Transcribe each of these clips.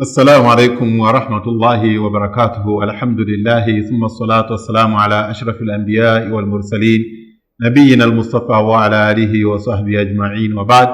السلام عليكم ورحمة الله وبركاته. الحمد لله ثم الصلاة والسلام على أشرف الأنبياء والمرسلين نبينا المصطفى وعلى آله وصحبه أجمعين وبعد.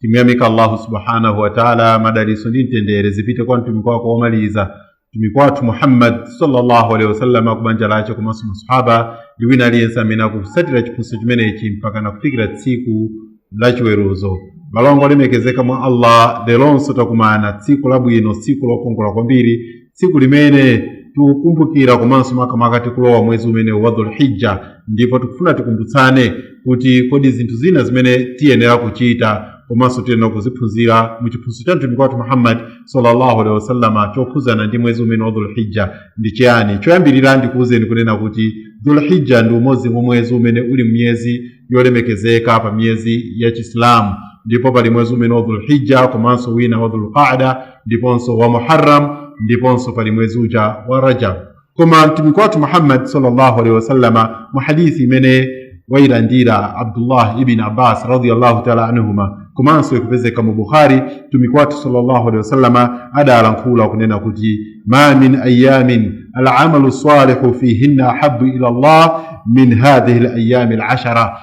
Tumyamika Allah subhanahu wa ta'ala madali sunintendere zipite kwa ntumikwa kwa umaliza tumikwa Muhammad sallallahu alaihi wasallam kubanja lacho kwa masahaba liwina aliyensa mina kusatira chipuso chimene ichi mpaka na kufikira tsiku lachiweruzo. Balongo limekezeka mwa Allah delonso takumana tsiku labwino tsiku lokongola kwambiri tsiku limene tukumbukira komanso makamaka kulowa mwezi umene wa Dhulhijja, ndipo tukufuna tikumbutsane kuti kodi zinthu zina zimene tiyenera kuchita komanso tiyenera kuziphunzira mu chiphunzitso cha mtumiki wathu Muhammad sallallahu alaihi wasallam chokhuzana ndi mwezi umene wa Dhulhijja ndi chiyani. Choyambirira ndikuwuzeni kunena kuti Dhulhijja ndi umodzi mwa mwezi umene uli myezi yolemekezeka pa myezi ya Chiislamu, ndipo pali mwezi umene wa Dhulhijja komanso wina wa Dhulqaada ndiponso wa Muharram ndiponso pali mwezi uja wa Rajab. Koma mtumiki wathu Muhammad sallallahu alaihi wasallam mu hadithi imene wailandira Abdullah ibn Abbas radhiyallahu ta'ala anhuma komanso ikupezeka mu Bukhari, mtumiki wathu sallallahu alaihi wasallam adalankhula kunena kuti ma min ayamin al-amalu salihu fihinna habbu ila Allah min hadhihi al-ayami al-ashara.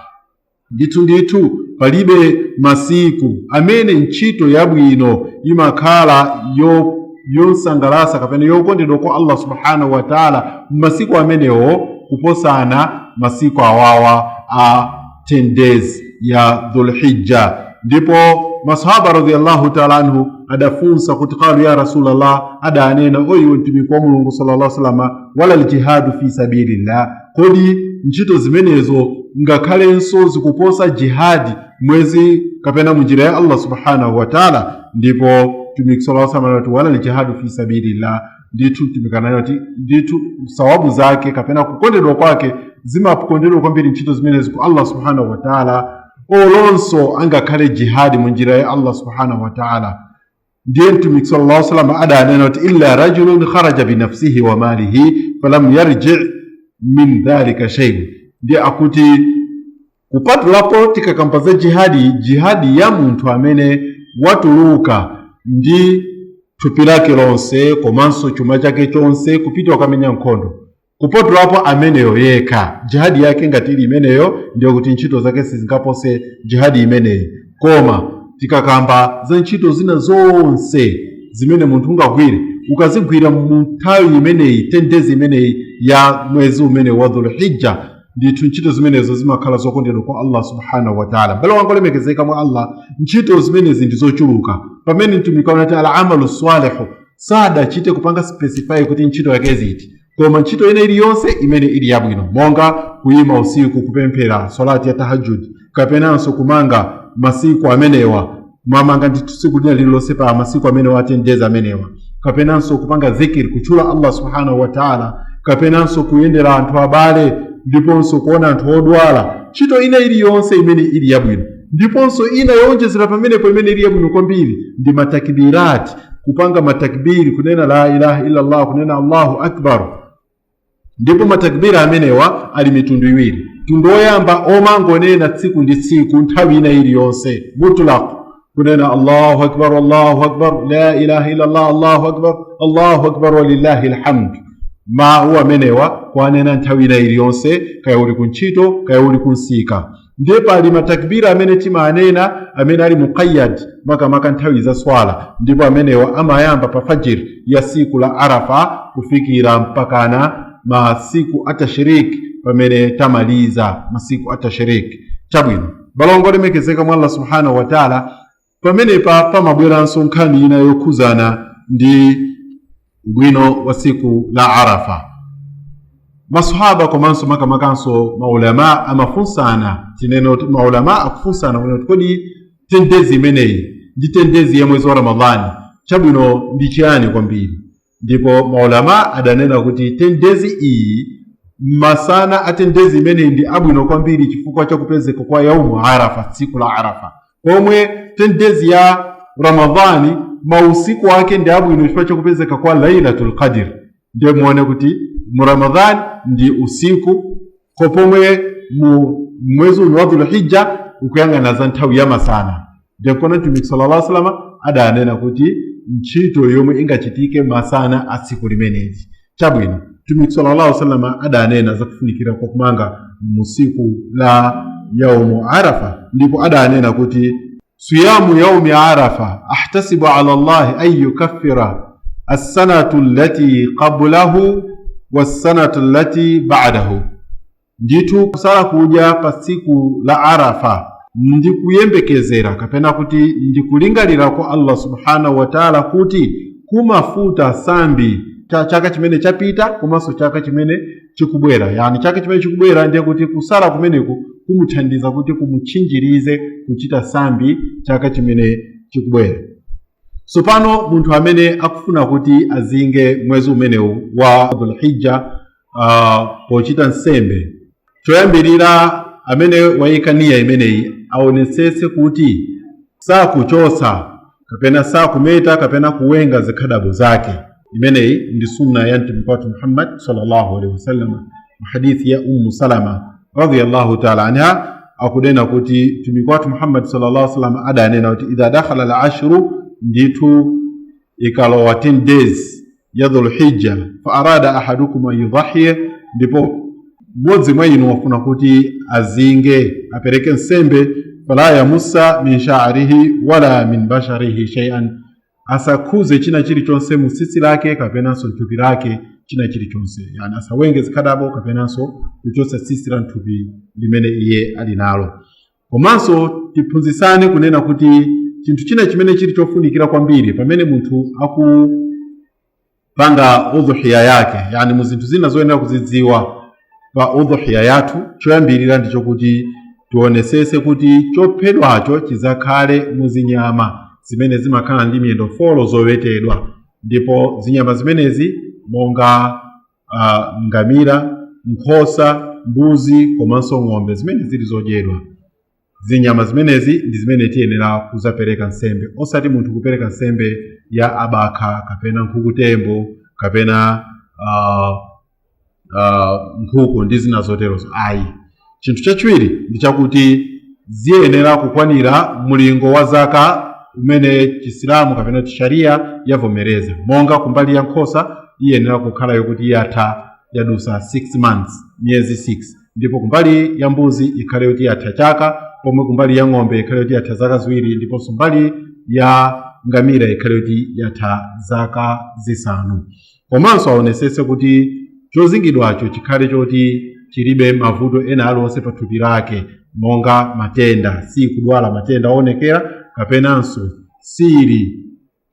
Nditu palibe masiku amene ntchito yabwino imakhala yosangalasa kapena yokondedwa kwa Allah subhanahu wa ta'ala masiku amenewo kuposana masiku awawa a 10 days ya Dhulhijja. Ndipo masahaba radhiyallahu ta'ala anhu adafunsa kuti qalu ya Rasulullah, adanena oyi mtumiki wa Mulungu sallallahu alaihi wasallam wala al-jihadu fi sabilillah, kodi ntchito zimenezo ngakhalenso zikuposa jihadi mwezi kapena munjira ya Allah subhanahu wa ta'ala? Ndipo mtumiki sallallahu alaihi wasallam wala al-jihadu fi sabilillah, nditu tumikanayo ati nditu sawabu zake kapena kukondedwa kwake zimapokondedwa kwambiri ntchito zimenezo ku Allah subhanahu wa ta'ala olonso angakhale jihadi munjira ya Allah subhanahu wa ta'ala. Ndiye mtumiki sallallahu alaihi wasallam adanena ati illa rajulun kharaja bi nafsihi wa malihi falam yarji' min dhalika shay. Ndiye akuti kupatulapo tikakambaza jihadi ya muntu amene watuluka ndi thupi lake lonse komanso chuma chake chonse kupita wakamenya nkhondo, kupatulapo ameneyo yekha jihadi yake ngati ili imeneyo ndiyo kuti ntchito zake sizingapose jihadi imeneyi. Koma tikakamba za ntchito zina zonse zimene munthu ungagwire ukazigwira mu nthawi imeneyi 10 days imeneyi ya mwezi umene wa Dhulhijja, ndithu ntchito zimenezo zimakhala zokondedwa kwa Allah subhanahu wa ta'ala. Bala wangu lemekezeka mwa Allah ntchito zimenezi ndi zochuluka. Pamene mtumiki wanati al-amalu salihu sada chite kupanga specify kuti ntchito yake ziti, koma ntchito ina iliyonse imene ili yabwino, monga kuyima usiku kupemphera salati ya tahajjud, kapenanso kumanga masiku amenewa mwamanga ndi tsiku lina lililonse pa masiku amenewa 10 days amenewa, kapenanso kupanga dhikr kuchula Allah subhanahu wa ta'ala, kapenanso kuyendera anthu abale, ndiponso kuona anthu odwala. Ntchito ina iliyonse imene ili yabwino, ndiponso ina yonjezera pamenepo imene ili yabwino kwambiri ndi matakbirati, kupanga matakbiri, kunena la ilaha illa Allah, kunena Allahu akbar. Ndipo matakbira amenewa ali mitundu iwiri. Tundu oyamba omangonena tsiku ndi tsiku nthawi ina iliyonse mutlaq, kunena Allahu akbar la ilaha illa Allah Allahu akbar walillahi alhamd. Ma huwa amenewa kwanena nthawi ina iliyonse, kaya uli kuntchito kaya uli kunsika. Ndipo ali matakbira amene timanena amene ali muqayyad makamaka nthawi za swala, ndipo amenewa amayamba pa fajr ya siku la Arafa kufikira mpakana masiku atashiriki pamene tamaliza masiku atashiriki. Chabwino balongo lemekezeka mwa Allah subhanahu wa ta'ala, pamene pamabweranso nkhani ina yokhuzana ndi bwino wa siku la Arafa. Masahaba komanso makamakanso maulama amafunsana, tineno maulama akufunsana kuti kodi 10 days imeneyi ndi 10 days ya mwezi wa Ramadhani chabwino ndi chiyani kwambiri? Ndipo maulama adanena kuti 10 days iyi masana a 10 days imeneyi ndi abwino kwambiri chifukwa cha kupezeka kwa yaumu Arafa, tsiku la Arafa. Pomwe 10 days ya Ramadhani mausiku wake ndi abwino chifukwa cha kupezeka kwa Lailatul Qadr. Ndiye muone kuti mu Ramadhani ndi usiku, kopomwe mu mwezi wa Dhulhijja ukuyangana za nthawi ya masana. Ndiye kuna mtumiki sallallahu alaihi wasallam adanena kuti ntchito yomwe ingachitike masana a tsiku limeneli. Chabwino mtumiki sallallahu alaihi wasallam adanena zakufunikira kwa kumanga musiku la yaumu Arafa, ndipo adanena kuti siyamu yaumi Arafa ahtasibu ala Allah an yukaffira as-sanatu allati qablahu was-sanatu allati ba'dahu. Nditu kusala kuja pa siku la Arafa ndikuyembekezera kapena kuti ndikulingalira kwa Allah subhanahu wa ta'ala kuti kumafuta sambi chaka chimene chapita komanso chaka chimene chikubwera. Yani chaka chimene chikubwera ndiye kuti kusala kumeneku kumuthandiza kuti kumutchinjirize kuchita sambi chaka chimene chikubwera. So pano munthu amene akufuna kuti azinge mwezi umenewu wa Dhul-Hijja pochita nsembe, choyambirira amene wayika niya imeneyi aonetsetse kuti sakuchosa kapena sakumeta kapena kuwenga zikhadabo zake. Imeneyi ndi sunna ya Mtume Muhammad sallallahu alaihi wasallam. Hadithi ya Salama radhiyallahu ta'ala anha akunena kuti Mtume Muhammad sallallahu alaihi wasallam adanena kuti idha dakhala al-ashru, nditu ikalowa 10 days ya Dhul-Hijja, fa arada ahadukum an yudhhiya, ndipo mmodzi mwa inu wafuna kuti azinge apereke nsembe, fala yamussa min sha'rihi wala min basharihi shay'an, asakhuze china chilichonse mu tsitsi lake kapenanso thupi lake china chilichonse. Yani asawenge zikhadabo kapenanso kuchosa tsitsi la thupi limene iye ali nalo. Komanso tiphunzitsane kunena kuti chinthu china chimene chili chofunikira kwambiri pamene munthu akupanga udhuhiya yake, yani mu zinthu zina zoyenera kuzidziwa pa udhuhiya yathu, choyambirira ndicho kuti tionesese kuti chophedwacho chizakhale muzinyama zimene zimakhala ndi miyendo 4 zowetedwa. Ndipo zinyama zimenezi monga ngamira, nkhosa, mbuzi komanso ng'ombe zimene zili zodyedwa. Zinyama zimenezi ndi zimene tiyenera kuzapereka nsembe, osati munthu kupereka nsembe ya abakha kapena nkhukutembo kapena nkhuku ndi zina zoterozo. Ayi, chinthu chachiwiri ndi chakuti ziyenera kukwanira mulingo wa zaka umene Chisilamu kapena sharia yavomereza. Monga kumbali ya nkhosa iyenera kukhala yokuti yadusa 6 months, miyezi 6, ndipo kumbali ya mbuzi ikhale yoti yatha chaka, pomwe kumbali ya ng'ombe ikhale yoti yatha zaka 2, ndipo kumbali ya ngamira ikhale yoti yatha zaka 5. Komanso aonesese kuti chozingidwacho chikhale choti chilibe mavuto ena aliwonse pa thupi lake, monga matenda, si kudwala matenda oonekera kapenanso sili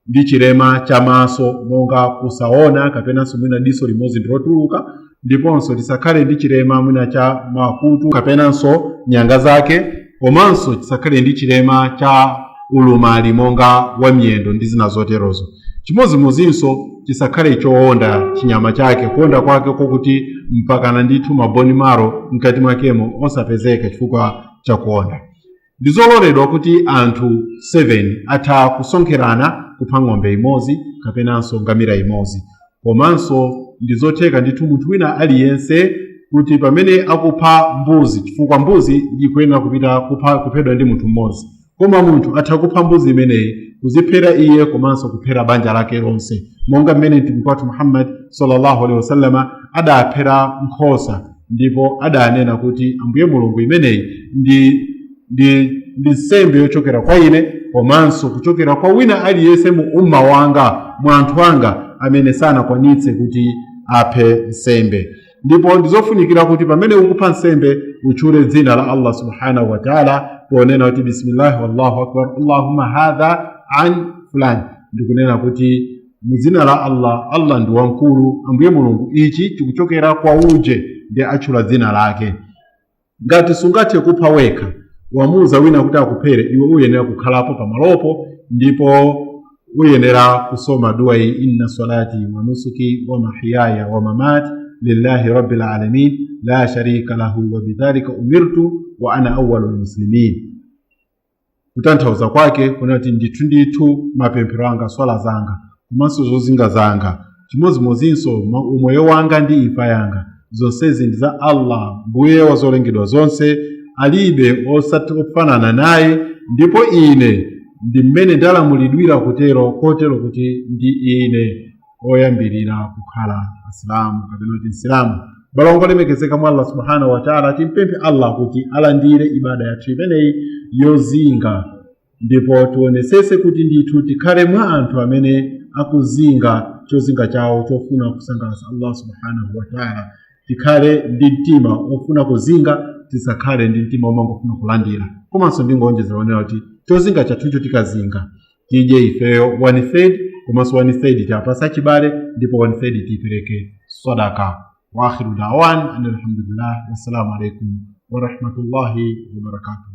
ndi chilema chamaso monga kusaona kapenanso mwina diso limodzi ndilotuluka, ndiponso lisakhale ndi chilema mwina cha makutu kapenanso nyanga zake, komanso chisakhale ndi chilema cha ulumali monga wa miyendo ndi zina zoterozo. Chimodzimodzinso chisakhale choonda chinyama chake, kuonda kwake kokuti mpakana ndithu maboni maro mkati mwakemo osapezeka chifukwa cha kuonda. Ndizololedwa kuti anthu 7 atha kusonkherana kupha ng'ombe imodzi kapenanso ngamira imodzi. Komanso ndizotheka ndithu munthu wina aliyense kuti pamene akupha mbuzi, chifukwa mbuzi ikuyenera kupita kuphedwa ndi munthu mmodzi, koma munthu atha kupha mbuzi imeneyi kuziphera iye komanso kuphera banja lake lonse, monga mmene Mtume Muhammad sallallahu alaihi wasallam adaphera nkhosa, ndipo adanena kuti Ambuye Mulungu imeneyi ndi nsembe yochokera kwa ine komanso kuchokera kwa wina aliyense mu umma wanga, mwa anthu anga amene sanakwanitse kuti aphe nsembe. Ndipo ndizofunikira kuti pamene ukupha nsembe uchule dzina la Allah subhanahu wa ta'ala, ponena kuti bismillah wallahu akbar allahumma hadha an fulan, ndikunena kuti muzina la Allah ndi wamkulu, Ambuye Mulungu ichi chikuchokera kwa uje, ndi achula dzina lake. Ngati sungathe kupha wekha, wamuza wina kuti akuphere, iwe uyenera kukhalapo pamalopo, ndipo uyenera kusoma dua iyi, inna salati wa nusuki wa mahyaya wa mamati lillahi rabbil alamin la sharika lahu wa bidhalika umirtu wa ana awwalul muslimin. Kutanthauza kwake kunati ndithu mapemphero anga, swala zanga komanso zozinga zanga, chimodzimodzinso umoyo wanga ndi imfa yanga, zonsezi ndi za Allah, mbuye wa zolengedwa zonse, alibe ofanana naye, ndipo ine ndi mmene ndalamulidwira kutero, kotero kuti ndi ine oyambirira kukhala Asilamu kapena kuti Msilamu. Balongo lemekezeka mwa Allah subhanahu wa ta'ala, timpemphe Allah kuti alandire ibada yathu imeneyi yozinga, ndipo tionesese kuti ndithu tikhale mwa anthu amene akuzinga chozinga chawo chofuna kusangalatsa Allah subhanahu wa ta'ala. Tikhale ndi mtima ofuna kuzinga, tisakhale ndi mtima omangofuna kulandira. Komanso ndingonjezera onera kuti chozinga chathucho tikazinga tije ifeyo 1/3, komanso 1/3 tiapasa chibale, ndipo 1/3 tipereke sadaka. Wa akhiru da'wan alhamdulillah, wassalamu alaikum wa rahmatullahi wa barakatuh.